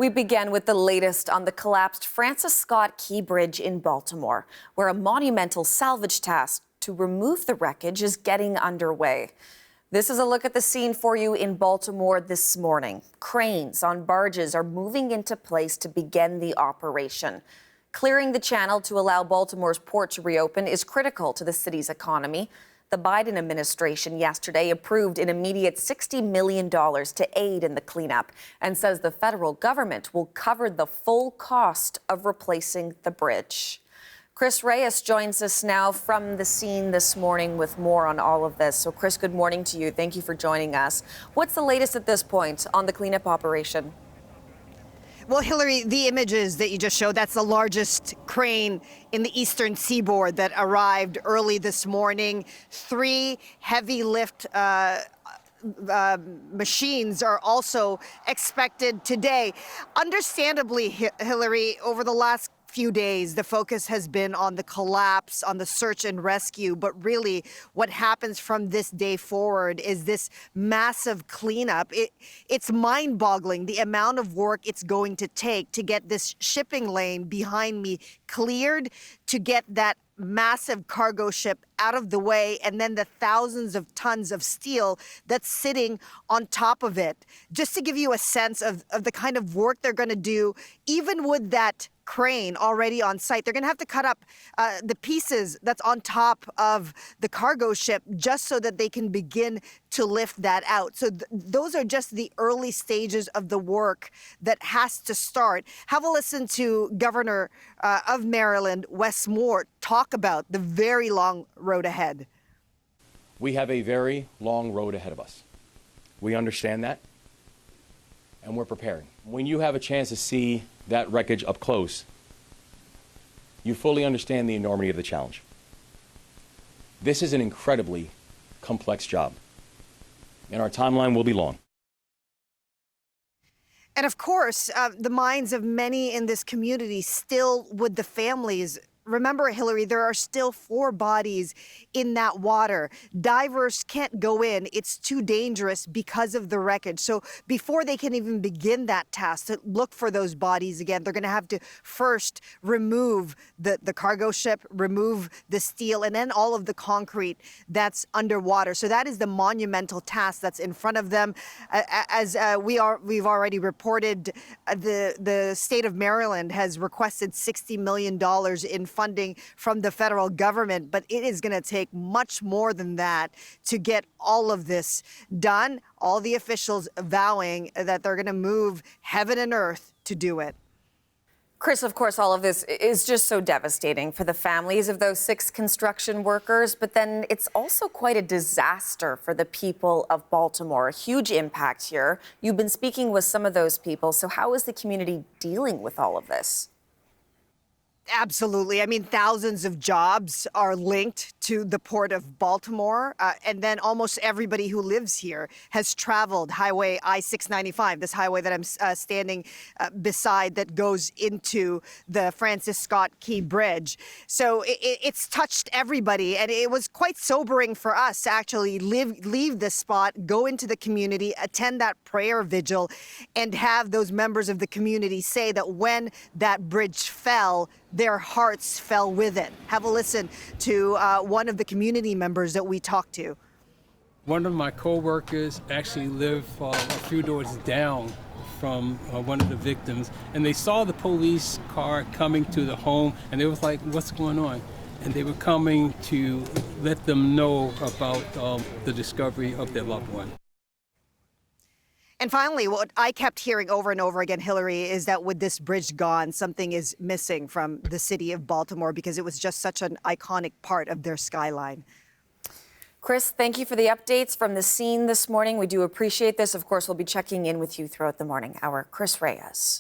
We begin with the latest on the collapsed Francis Scott Key Bridge in Baltimore, where a monumental salvage task to remove the wreckage is getting underway. This is a look at the scene for you in Baltimore this morning. Cranes on barges are moving into place to begin the operation. Clearing the channel to allow Baltimore's port to reopen is critical to the city's economy. The Biden administration yesterday approved an immediate $60 million to aid in the cleanup and says the federal government will cover the full cost of replacing the bridge. Chris Reyes joins us now from the scene this morning with more on all of this. So, Chris, good morning to you. Thank you for joining us. What's the latest at this point on the cleanup operation? Well, Hillary, the images that you just showed, that's the largest crane in the eastern seaboard that arrived early this morning. 3 heavy lift machines are also expected today. Understandably, Hillary, over the last few days, the focus has been on the collapse, on the search and rescue. But really, what happens from this day forward is this massive cleanup. It's mind-boggling, the amount of work it's going to take to get this shipping lane behind me cleared, to get that massive cargo ship out of the way, and then the thousands of tons of steel that's sitting on top of it. Just to give you a sense of the kind of work they're going to do, even with that crane already on site, they're going to have to cut up the pieces that's on top of the cargo ship just so that they can begin to lift that out. So those are just the early stages of the work that has to start. Have a listen to Governor of Maryland, Wes Moore, talk about the very long road ahead. We have a very long road ahead of us. We understand that, and we're preparing. When you have a chance to see that wreckage up close, you fully understand the enormity of the challenge. This is an incredibly complex job, and our timeline will be long. And of course, the minds of many in this community still with the families. Remember, Hillary, there are still 4 bodies in that water. Divers can't go in. It's too dangerous because of the wreckage. So before they can even begin that task to look for those bodies again, they're going to have to first remove the cargo ship, remove the steel, and then all of the concrete that's underwater. So that is the monumental task that's in front of them. As we've already reported, the state of Maryland has requested $60 million in funding from the federal government, but it is going to take much more than that to get all of this done. All the officials vowing that they're going to move heaven and earth to do it. Chris, of course, all of this is just so devastating for the families of those 6 construction workers, but then it's also quite a disaster for the people of Baltimore. A huge impact here. You've been speaking with some of those people, so how is the community dealing with all of this? Absolutely. I mean, thousands of jobs are linked to the port of Baltimore. And then almost everybody who lives here has traveled Highway I-695, this highway that I'm standing beside that goes into the Francis Scott Key Bridge. So it's touched everybody. And it was quite sobering for us to actually leave this spot, go into the community, attend that prayer vigil, and have those members of the community say that when that bridge fell, their hearts fell with it. Have a listen to one of the community members that we talked to. One of my co-workers actually lived a few doors down from one of the victims, and they saw the police car coming to the home, and they was like, what's going on? And they were coming to let them know about the discovery of their loved one. And finally, what I kept hearing over and over again, Hillary, is that with this bridge gone, something is missing from the city of Baltimore because it was just such an iconic part of their skyline. Chris, thank you for the updates from the scene this morning. We do appreciate this. Of course, we'll be checking in with you throughout the morning hour. Chris Reyes.